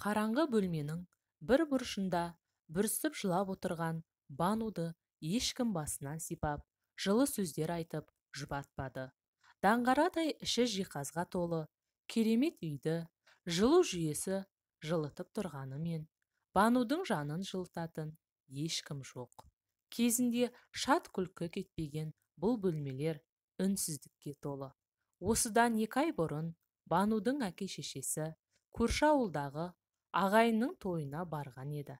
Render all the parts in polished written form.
Қараңғы бөлменің бір бұрышында бүрісіп жылап отырған Бануды ешкім басынан сипап, жылы сөздер айтып жұбатпады. Даңғарадай іші жиһазға толы, керемет үйді жылу жүйесі жылытып тұрғанымен, Банудың жанын жылытатын ешкім жоқ. Кезінде шат күлкі кетпеген бұл бөлмелер үнсіздікке толы. Осыдан 2 ай бұрын Банудың әке-шешесі көрші ауылдағы ағайынның тойына барған еді.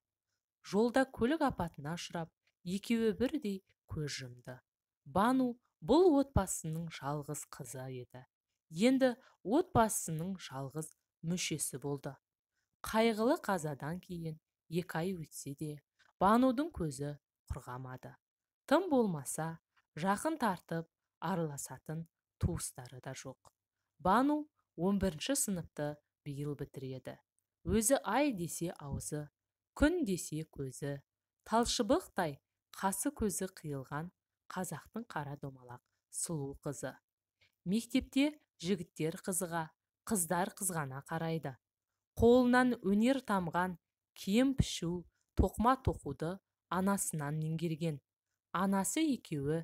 Жолда көлік апатына ұшырап, екеуі бірдей көз жұмды. Бану бұл отбасының жалғыз қызы еді. Енді отбасының жалғыз мүшесі болды. Қайғылы қазадан кейін 2 ай өтсе де, Банудың көзі құрғамады. Тым болмаса, жақын тартып араласатын туыстары да жоқ. Бану 11 сыныпты биыл бітіреді. Өзі ай десе аузы, күн десе көзі, талшыбықтай қасы көзі қиылған қазақтың қара домалақ сұлу қызы. Мектепте жігіттер қызыға, қыздар қызғана қарайды. Қолынан өнер тамған киім пішу, тоқма тоқуды анасынан меңгерген. Анасы екеуі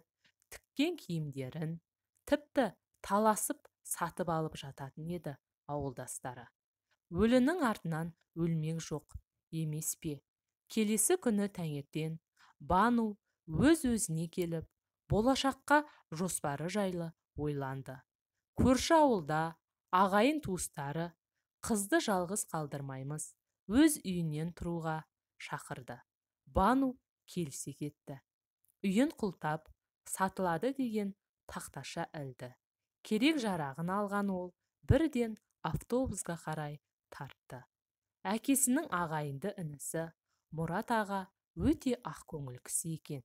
тіккен киімдерін тіпті таласып сатып алып жататын еді ауылдастары. Өлінің артынан өлмек жоқ емес пе? Келесі күні таңертең Бану өз-өзіне келіп, болашаққа жоспары жайлы ойланды. Көрші ауылда ағайын туыстары қызды жалғыз қалдырмаймыз, өз үйінен тұруға шақырды. Бану келісе кетті. Үйін құлтап, сатылады деген тақташа ілді. Керек жарағын алған ол бірден автобусқа қарай тартты. Әкесінің ағайынды інісі Мұрат аға өте ақкөңіл кісі екен.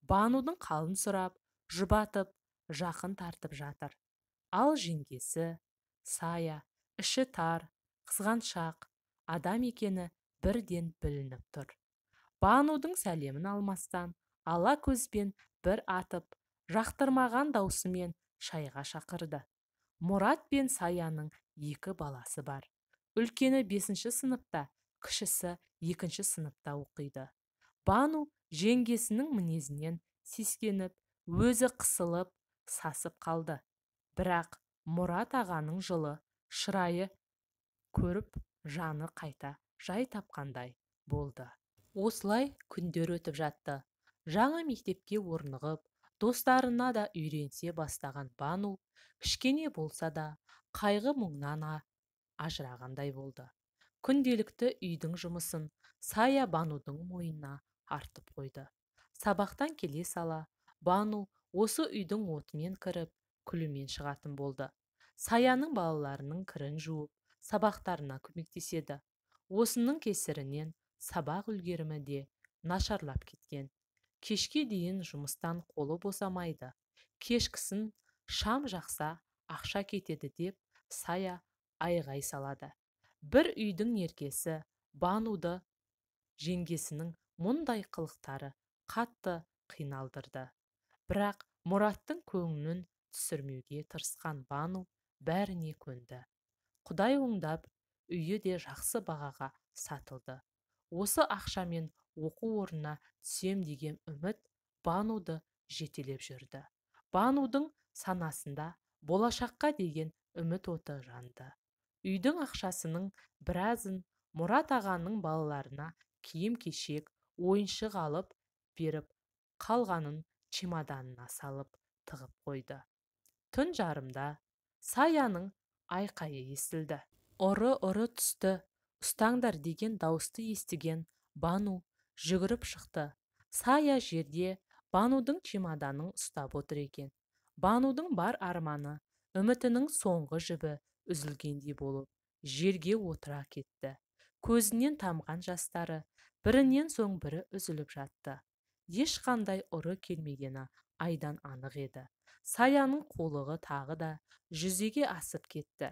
Банудың қалын сұрап, жұбатып, жақын тартып жатыр. Ал жеңгесі Сая іші тар, қызғаншақ адам екені бірден білініп тұр. Банудың сәлемін алмастан, ала көзбен бір атып, жақтырмаған даусымен шайға шақырды. Мұрат пен Саяның 2 баласы бар. Үлкені 5 сыныпта, кішісі 2 сыныпта оқиды. Бану жеңгесінің мінезінен сескеніп, өзі қысылып, сасып қалды. Бірақ Мұрат ағаның жылы шырайы көріп, жаны қайта жай тапқандай болды. Осылай күндер өтіп жатты. Жаңа мектепке орнығып, достарына да үйренсе бастаған Бану, кішкене болса да қайғы мұңнан ажырағандай болды. Күнделікті үйдің жұмысын Сая Банудың мойнына артып қойды. Сабақтан келе сала, Бану осы үйдің отымен кіріп, күлімен шығатын болды. Саяның балаларының кірін жуып, сабақтарына көмектеседі. Осының кесірінен сабақ үлгерімі де нашарлап кеткен. Кешке дейін жұмыстан қолы босамайды. Кешкісін шам жақса ақша кетеді деп Сая айғай салады. Бір үйдің еркесі Бануды жеңгесінің мұндай қылықтары қатты қиналдырды. Бірақ Мұраттың көңілін түсірмеуге тырысқан Бану бәріне көнді. Құдай оңдап, үйі де жақсы бағаға сатылды. Осы ақшамен оқу орнына түсем деген үміт Бануды жетелеп жүрді. Банудың санасында болашаққа деген үміт оты жанды. Үйдің ақшасының біразын Мұрат ағаның балаларына киім-кешек, ойыншық алып беріп, қалғанын чемоданына салып тығып қойды. Түн жарымда Саяның айқайы естілді. Ұры түсті, ұстаңдар деген дауысты естіген Бану жүгіріп шықты. Сая жерде Банудың чемоданын ұстап отыр екен. Банудың бар арманы, үмітінің соңғы жібі үзілгендей болып, жерге отыра кетті. Көзінен тамған жастары бірінен соң бірі үзіліп жатты. Ешқандай ұры келмегені айдан анық еді. Саяның қолығы тағы да жүзеге асып кетті.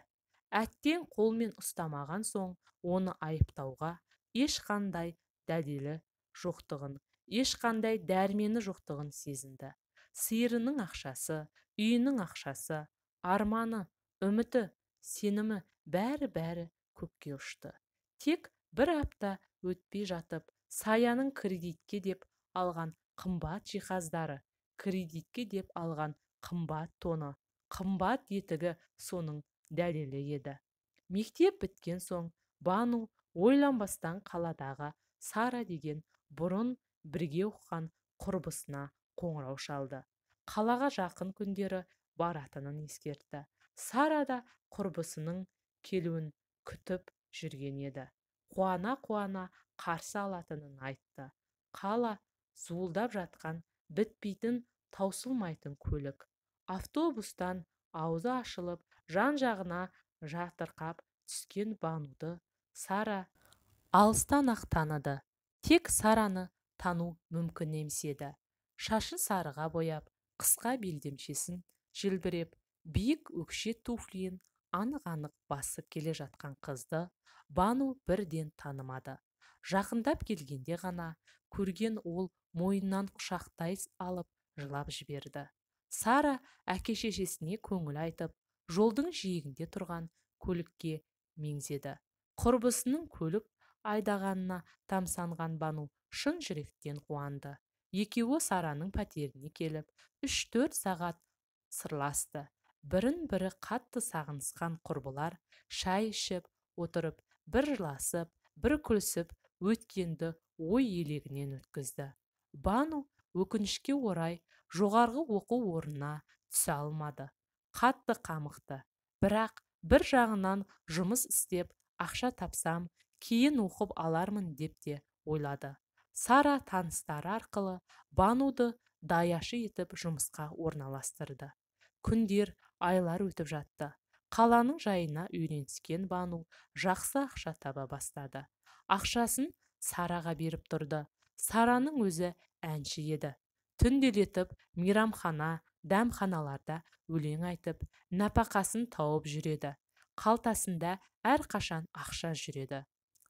Әттең қолмен ұстамаған соң, оны айыптауға ешқандай дәлелі жоқтығын, ешқандай дәрмені жоқтығын сезінді. Сиырының ақшасы, үйінің ақшасы, арманы, үміті, сенімі бәрі көкке ұшты. Тек бір апта өтпей жатып, Саяның кредитке деп алған қымбат жиһаздары, кредитке деп алған қымбат тоны, қымбат етігі соның дәлелі еді. Мектеп біткен соң Бану ойланбастан қаладағы Сара деген бұрын бірге оқыған құрбысына қоңырау шалды. Қалаға жақын күндері баратынын ескертті. Сара да құрбысының келуін күтіп жүрген еді. Қуана-қуана қарсы алатынын айтты. Қала зуылдап жатқан бітпейтін таусылмайтын көлік. Автобустан аузы ашылып, жан-жағына жатырқап түскен Бануды Сара алыстан-ақ таныды. Тек Сараны тану мүмкін емес еді. Шашын сарыға бояп, қысқа белдемшесін желбіреп, биік өкше туфлиін анық-анық басып келе жатқан қызды Бану бірден танымады. Жақындап келгенде ғана көрген ол мойнынан құшақтай алып жылап жіберді. Сара әке-шешесіне көңіл айтып, жолдың жиегінде тұрған көлікке меңзеді. Құрбысының көлік айдағанына тамсанған Бану шын жүректен қуанды. Екеуі Сараның пәтеріне келіп, 3-4 сағат сырласты. Бірін-бірі қатты сағынысқан құрбылар шай ішіп отырып, бір жыласып, бір күлісіп, өткенді ой елегінен өткізді. Бану өкінішке орай жоғарғы оқу орнына түсе алмады. Қатты қамықты. Бірақ бір жағынан жұмыс істеп, ақша тапсам, кейін оқып алармын деп те ойлады. Сара таныстары арқылы Бануды даяшы етіп жұмысқа орналастырды. Күндер, айлар өтіп жатты. Қаланың жайына үйреніскен Бану жақсы ақша таба бастады. Ақшасын Сараға беріп тұрды. Сараның өзі әнші еді. Түнделетіп мейрамхана, дәмханаларда өлең айтып, нәпақасын тауып жүреді. Қалтасында әрқашан ақша жүреді.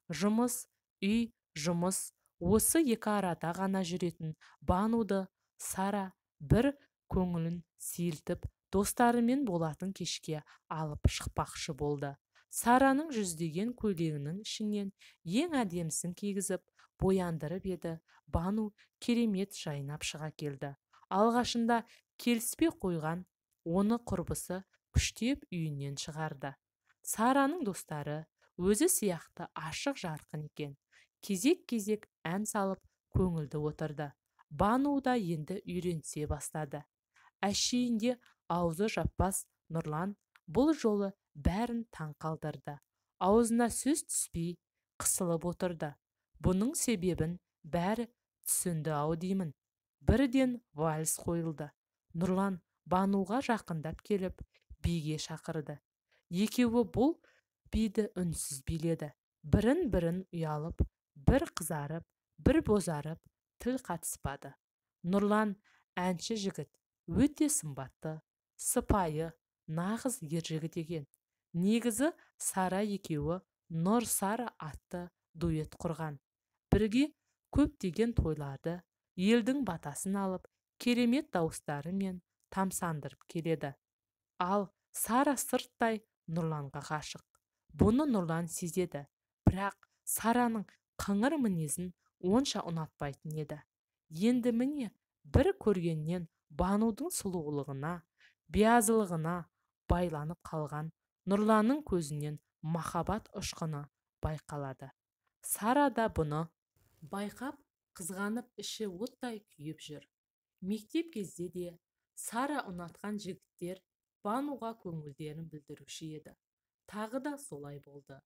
Жұмыс, үй, жұмыс, осы екі арада ғана жүретін Бануды Сара бір көңілін сейілтіп, достарымен болатын кешке алып шықпақшы болды. Сараның жүздеген көйлегінің ішінен ең әдемісін кигізіп, бояндырып еді. Бану керемет жайнап шыға келді. Алғашында келіспей қойған оны құрбысы күштеп үйінен шығарды. Сараның достары өзі сияқты ашық жарқын екен. Кезек-кезек ән салып көңілді отырды. Бану да енді үйренсе бастады. Әшейінде аузы жаппас Нұрлан бұл жолы бәрін таң қалдырды. Аузына сөз түспей қысылып отырды. Бұның себебін бәрі түсінді-ау деймін. Бірден вальс қойылды. Нұрлан Бануға жақындап келіп, биге шақырды. Екеуі бұл биді үнсіз биледі. Бірін-бірін ұялып, бір қызарып, бір бозарып, тіл қатыспады. Нұрлан әнші жігіт, өте сымбатты, сыпайы, нағыз ер жігіт екен. Негізі Сара екеуі Нұр Сара атты дуэт құрған. Бірге көптеген тойларды, елдің батасын алып, керемет дауыстарымен тамсандырып келеді. Ал Сара сырттай Нұрланға ғашық. Бұны Нұрлан сезеді, бірақ Сараның қыңыр мінезін онша ұнатпайтын еді. Енді міне бір көргеннен Банудың сұлулығына, биязылығына байланып қалған Нұрланның көзінен махаббат ұшқыны байқалады. Сара да бұны байқап, қызғанып іші оттай күйіп жүр. Мектеп кезде де Сара ұнатқан жігіттер Бануға көңілдерін білдіруші еді. Тағы да солай болды.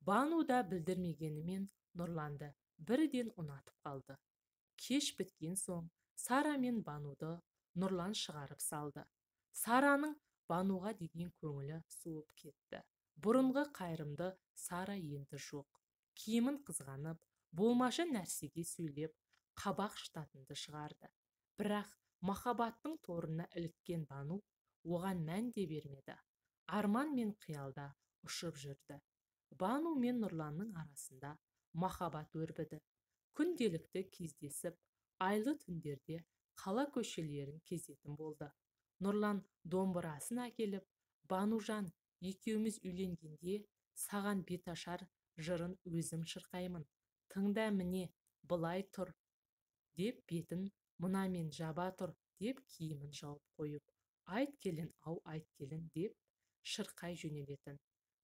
Бану да білдірмегенімен Нұрланды бірден ұнатып қалды. Кеш біткен соң Сара мен Бануды Нұрлан шығарып салды. Сараның Бануға деген көңілі суып кетті. Бұрынғы қайрымды Сара енді жоқ. Киімін қызғанып, болмашы нәрсеге сөйлеп, қабақ шытатынды шығарды. Бірақ махаббаттың торына іліккен Бану оған мән де бермеді. Арман мен қиялда ұшып жүрді. Бану мен Нұрланның арасында махаббат өрбіді. Күнделікті кездесіп, айлы түндерде қала көшелерін кезетін болды. Нұрлан домбырасын әкеліп, Банужан, екеуміз үйленгенде саған беташар жырын өзім шырқаймын. Тыңда міне, былай тұр деп бетін мынамен жаба тұр деп киімін жауып қойып, айт келін, ау айт келін деп шырқай жөнелетін.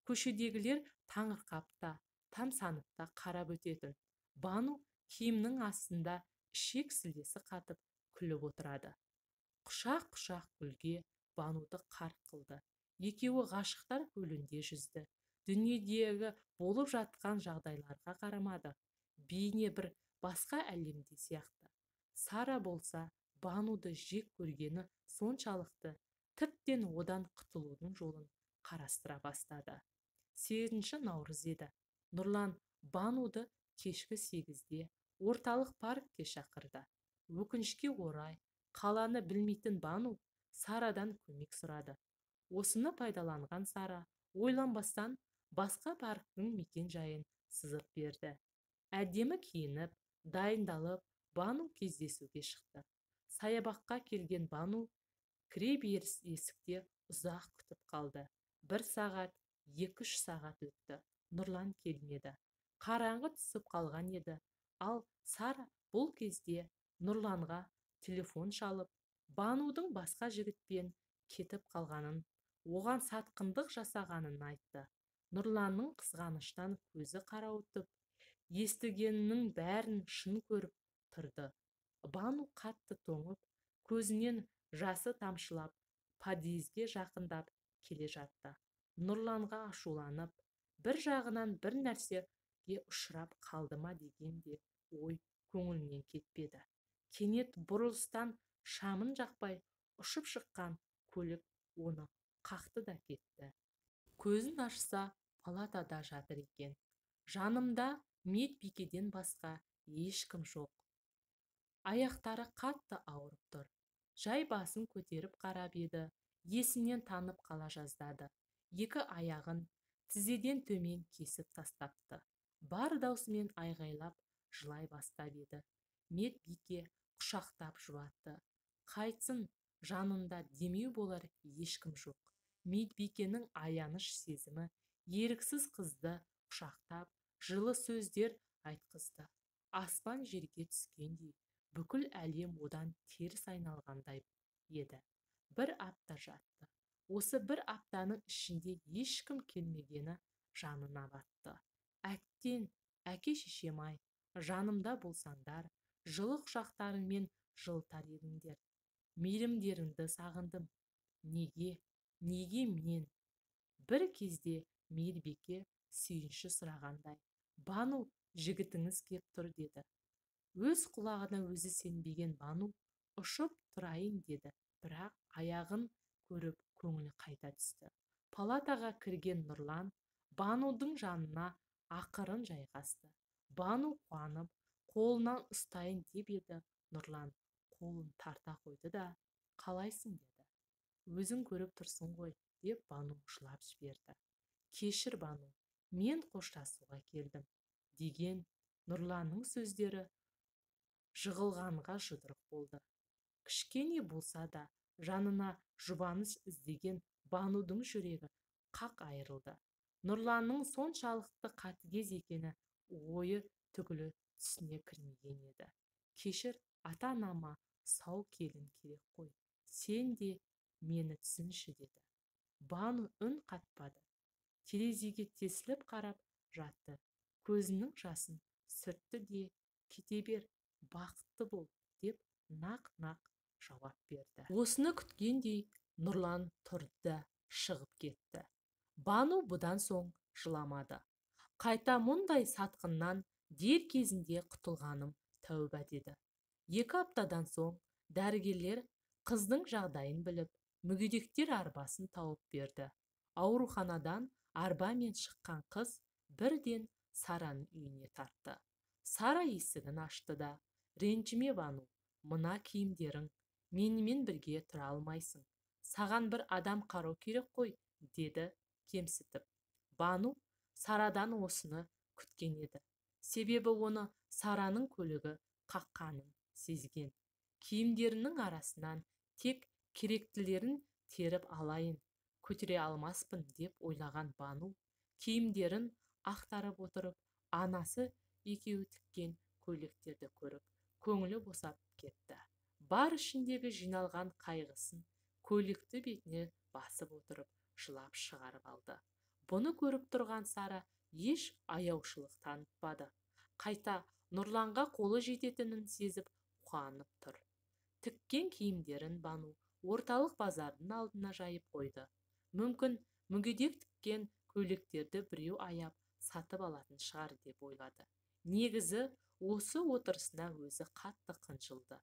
Көшедегілер таңырқап та, тамсанып та қарап өтетін. Бану киімнің астында ішек сілесі қатып күліп отырады. Құшақ-құшақ гүлге Бануды қарқ қылды. Екеуі ғашықтар көлінде жүзді. Дүниедегі болып жатқан жағдайларға қарамады. Бейне бір басқа әлемде сияқты. Сара болса, Бануды жек көргені соншалықты, тіптен одан құтылудың жолын қарастыра бастады. 8 наурыз еді. Нұрлан Бануды кешкі 8-де орталық паркке шақырды. Өкінішке орай, қаланы білмейтін Бану Сарадан көмек сұрады. Осыны пайдаланған Сара ойланбастан басқа парктың мекен жайын сызып берді. Әдемі киініп, дайындалып, Бану кездесуге шықты. Саябаққа келген Бану кіреберіс есікте ұзақ күтіп қалды. 1 сағат, 2-3 сағат өтті. Нұрлан келмеді. Қараңғы түсіп қалған еді. Ал Сара бұл кезде Нұрланға телефон шалып, Банудың басқа жігітпен кетіп қалғанын, оған сатқындық жасағанын айтты. Нұрланның қызғаныштан көзі қарауытып, естігенінің бәрін шын көріп тұрды. Бану қатты тоңып, көзінен жасы тамшылап, подъезге жақындап келе жатты. Нұрланға ашуланып, бір жағынан бір нәрсеге ұшырап қалды ма деген де ой көңілінен кетпеді. Кенет бұрылыстан шамын жақпай ұшып шыққан көлік оны қақты да кетті. Көзін ашса, палатада жатыр екен. Жанымда медбикеден басқа ешкім жоқ. Аяқтары қатты ауырып тұр. Жай басын көтеріп қарап еді, есінен танып қала жаздады. 2 аяғын тізеден төмен кесіп тастапты. Бар даусымен айғайлап жылай бастап еді. Медбике құшақтап жұбатты. Қайтсын, жанында демеу болар ешкім жоқ. Медбикенің аяныш сезімі еріксіз қызды құшақтап, жылы сөздер айтқызды. Аспан жерге түскендей, бүкіл әлем одан теріс айналғандай еді. 1 апта жатты. Осы 1 аптаның ішінде ешкім келмегені жанына батты. Әттен, әке-шешем-ай, жанымда болсаңдар, жылы құшақтарыңмен жылытар едіңдер. Мейірімдеріңді сағындым. Неге мен? Бір кезде медбике сүйінші сұрағандай, Бану, жігітіңіз кеп тұр деді. Өз құлағына өзі сенбеген Бану ұшып тұрайын деді, бірақ аяғын көріп көңілі қайта түсті. Палатаға кірген Нұрлан Банудың жанына ақырын жайғасты. Бану қуанып, қолынан ұстайын деп еді. Нұрлан қолын тарта қойды да, қалайсың деді. Өзің көріп тұрсың ғой, деп Бану жылап жіберді. Кешір Бану, мен қоштасуға келдім, деген Нұрланның сөздері жығылғанға жұдырық болды. Кішкене болса да жанына жұбаныш іздеген Банудың жүрегі қақ айырылды. Нұрланның соншалықты қатыгез екені ойы түгілі түсіне кірмеген еді. Кешір, ата-анама сау келін керек қой. Сен де мені түсінші деді. Бану үн қатпады. Терезеге тесіліп қарап жатты. Көзінің жасын сүртті де, кете бер, бақытты бол, деп нақ-нақ жауап берді. Осыны күткендей Нұрлан тұрды да шығып кетті. Бану бұдан соң жыламады. Қайта мұндай сатқыннан дер кезінде құтылғаным тәуба деді. 2 аптадан соң дәрігерлер қыздың жағдайын біліп, мүгедектер арбасын тауып берді. Ауруханадан арбамен шыққан қыз бірден Сараның үйіне тартты. Сара есігін ашты да, ренжіме Бану, мына киімдерің, менімен бірге тұра алмайсың. Саған бір адам қарау керек қой, деді кемсітіп. Бану Сарадан осыны күткен еді. Себебі оны Сараның көлігі қаққанын сезген. Киімдерінің арасынан тек керектілерін теріп алайын, көтере алмаспын деп ойлаған Бану киімдерін ақтарып отырып, анасы екеуі тіккен көйлектерді көріп, көңілі босап кетті. Бар ішіндегі жиналған қайғысын көйлекті бетіне басып отырып, жылап шығарып алды. Бұны көріп тұрған Сара еш аяушылық танытпады. Қайта Нұрланға қолы жететінін сезіп қуанып тұр. Тіккен киімдерін Бану орталық базардың алдына жайып қойды. Мүмкін мүгедек тіккен көйлектерді біреу аяп сатып алатын шығар деп ойлады. Негізі осы отырысына өзі қатты қынжылды.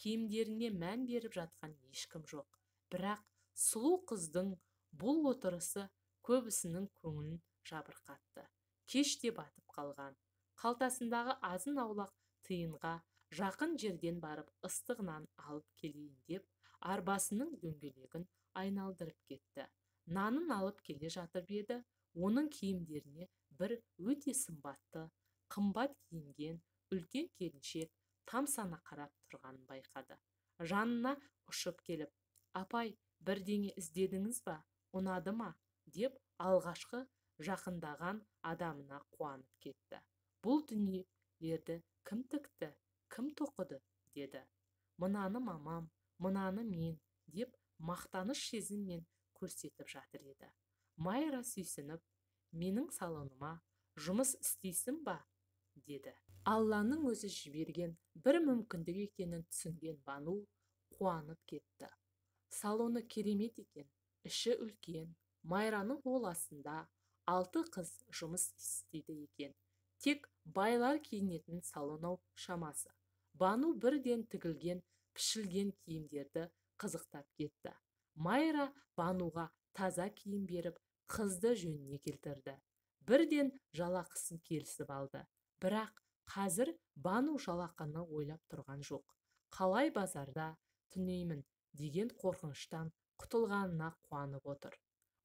Киімдеріне мән беріп жатқан ешкім жоқ. Бірақ сұлу қыздың бұл отырысы көбісінің көңілін жабырқатты. Кеш те батып қалған. Қалтасындағы азын аулақ тиынға жақын жерден барып ыстығынан алып келейін деп, арбасының дөңгелегін айналдырып кетті. Нанын алып келе жатып еді, оның киімдеріне бір өте сымбатты, қымбат киінген үлкен келіншек тамсана қарап тұрғанын байқады. Жанына ұшып келіп, апай, бірдеңе іздедіңіз ба, ұнады ма, деп алғашқы жақындаған адамына қуанып кетті. Бұл дүниелерді кім тікті, кім тоқыды, деді. Мынаны мамам, мынаны мен, деп мақтаныш сезіммен көрсетіп жатыр еді. Майра сүйсініп, менің салоныма жұмыс істейсің ба, деді. Алланың өзі жіберген бір мүмкіндік екенін түсінген Бану қуанып кетті. Салоны керемет екен, іші үлкен. Майраның қол астында 6 қыз жұмыс істейді екен. Тек байлар киінетін салон шамасы. Бану бірден тігілген, пішілген киімдерді қызықтап кетті. Майра Бануға таза киім беріп, қызды жөніне келтірді. Бірден жалақысын келісіп алды. Бірақ қазір Бану жалақыны ойлап тұрған жоқ. Қалай базарда түнеймін деген қорқыныштан құтылғанына қуанып отыр.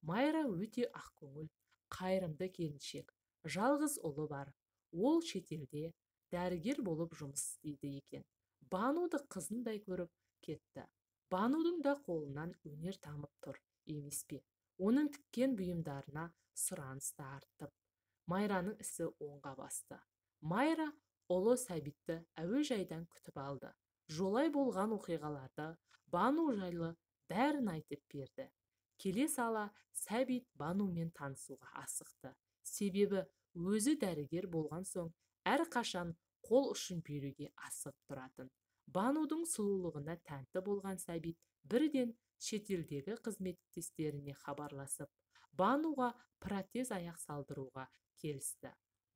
Майра өте ақкөңіл, қайырымды келіншек. Жалғыз ұлы бар. Ол шетелде дәрігер болып жұмыс істейді екен. Бануды қызындай көріп кетті. Банудың да қолынан өнер тамып тұр, емес пе? Оның тіккен бұйымдарына сұраныс та артып, Майраның ісі оңға басты. Майра ұлы Сәбитті әуежайдан күтіп алды. Жолай болған оқиғаларды Бану жайлы бәрін айтып берді. Келе сала Сәбит Банумен танысуға асықты. Себебі өзі дәрігер болған соң әрқашан қол ұшын беруге асығып тұратын. Банудың сұлулығына тәнті болған Сәбит бірден шетелдегі қызметтестеріне хабарласып, Бануға протез аяқ салдыруға келісті.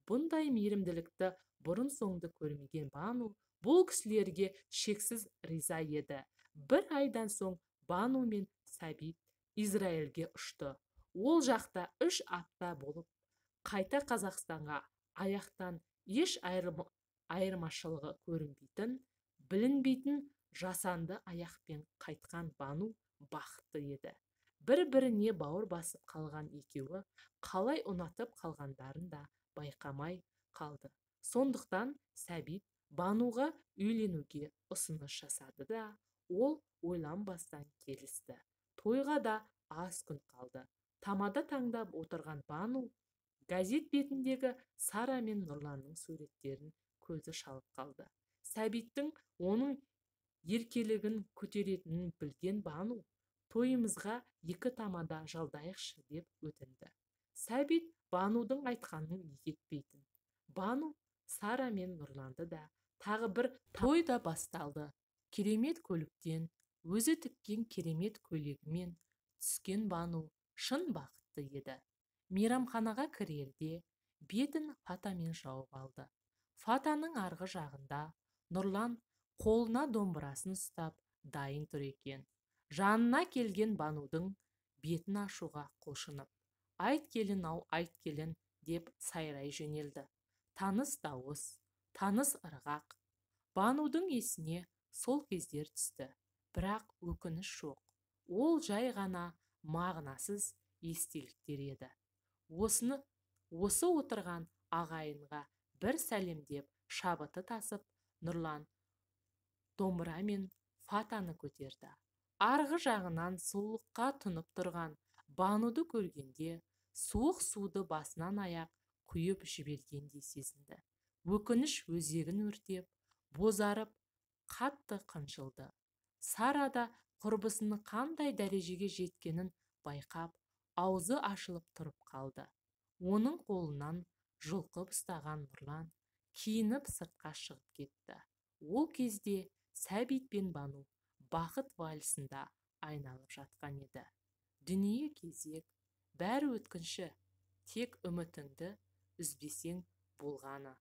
Бұндай мейірімділікті бұрын соңды көрмеген Бану бұл кісілерге шексіз риза еді. Бір айдан соң Бану мен Сәбит Израильге ұшты. Ол жақта 3 апта болып, қайта Қазақстанға аяқтан еш айырмашылығы көрінбейтін, білінбейтін жасанды аяқпен қайтқан Бану бақытты еді. Бір-біріне бауыр басып қалған екеуі қалай ұнатып қалғандарын да байқамай қалды. Сондықтан Сәбит Бануға үйленуге ұсыныс жасады да, ол ойланбастан келісті. Тойға да аз күн қалды. Тамада таңдап отырған Бану газет бетіндегі Сара мен Нұрланның суреттерін көзі шалып қалды. Сәбиттің оның еркелігін көтеретінін білген Бану тойымызға 2 тамада жалдайықшы деп өтінді. Сәбит Банудың айтқанын етпейтін. Бану Сара мен Нұрланды да тағы бір той да басталды. Керемет көліктен, өзі тіккен керемет көйлегімен түскен Бану шын бақытты еді. Мейрамханаға кірерде бетін фатамен жауып алды. Фатаның арғы жағында Нұрлан қолына домбырасын ұстап дайын тұр екен. Жанына келген Банудың бетін ашуға құлшынып, айт келін-ау, айт келін деп сайрай жөнелді. Таныс дауыс, таныс ырғақ. Банудың есіне сол кездер түсті. Бірақ өкініш жоқ. Ол жай ғана мағынасыз естеліктер еді. Осы отырған ағайынға бір сәлемдеп шабыты тасып, Нұрлан домбыра мен фатаны көтерді. Арғы жағынан сұлулыққа тұнып тұрған Бануды көргенде суық суды басынан аяқ құйып жібергендей сезінді. Өкініш өзегін өртеп, бозарып, қатты қынжылды. Сара да құрбысының қандай дәрежеге жеткенін байқап, аузы ашылып тұрып қалды. Оның қолынан жұлқып ұстаған Нұрлан киініп сыртқа шығып кетті. Ол кезде Сәбит пен Бану бақыт вальсында айналып жатқан еді. Дүние кезек, бәрі өткінші, тек үмітіңді үзбесең болғаны.